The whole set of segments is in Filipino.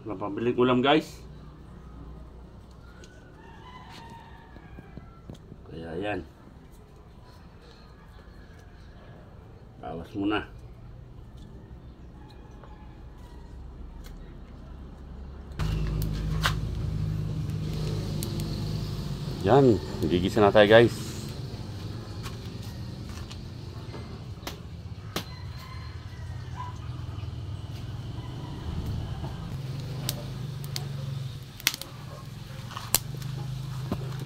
Walang pabiling ulam guys. Kaya yan. Bawas muna. Yan, gigisa na tayo guys.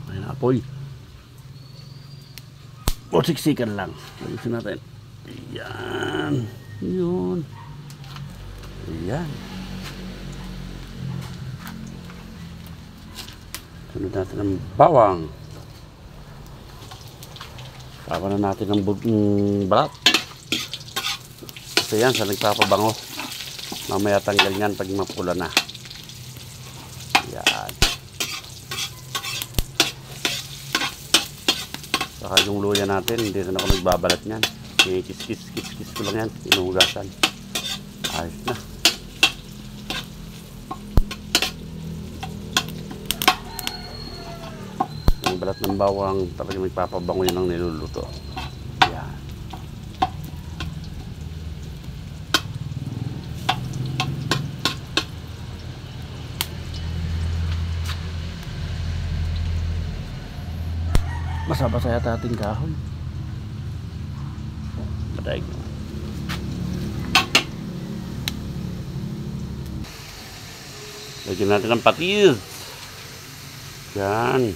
Ayan na apoy. O siksikan lang. Gigisin natin. Ayan. Yun. Ayan. Sunod natin ang bawang. Tawa na natin ang balat. Kasi yan sa nagpapabango. Mamaya tanggal yan pag mapula na. Yan. Saka yung luya natin, hindi na ako nagbabalat yan. Kis ko lang yan. Inuhugasan. Ayos na. Balat ng bawang talaga magpapabango yun ang niluluto. Yan. Basa-basa yata ating kahoy. Madaig. Lagyan natin ng patis. Yan.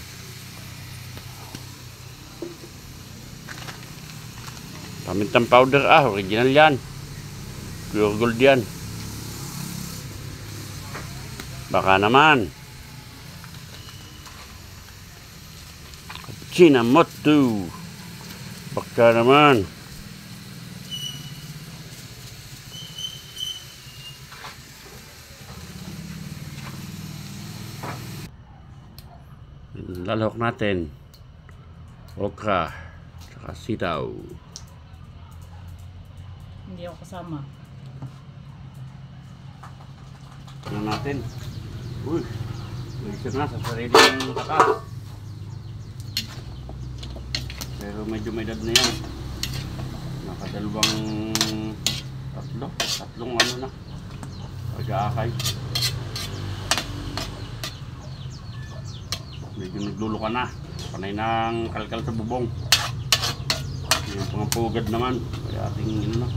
Pamintang powder original yan. Pure gold yan. Baka naman. Chinamoto. Baka naman. Lalahok natin. Okra. Saka sitaw. Hindi ako kasama. Tignan natin. Uy, nag-isip na sa sarili ng taas. Pero medyo may edad na yan. Nakadalawang tatlong ano na. Pag-aakay. Medyo nagluluka na. Panay ng kalkal sa bubong. Yung mga pugad naman. Kaya ating na.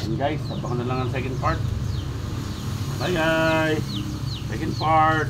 And guys, abangan na lang ang second part. Bye guys! Second part!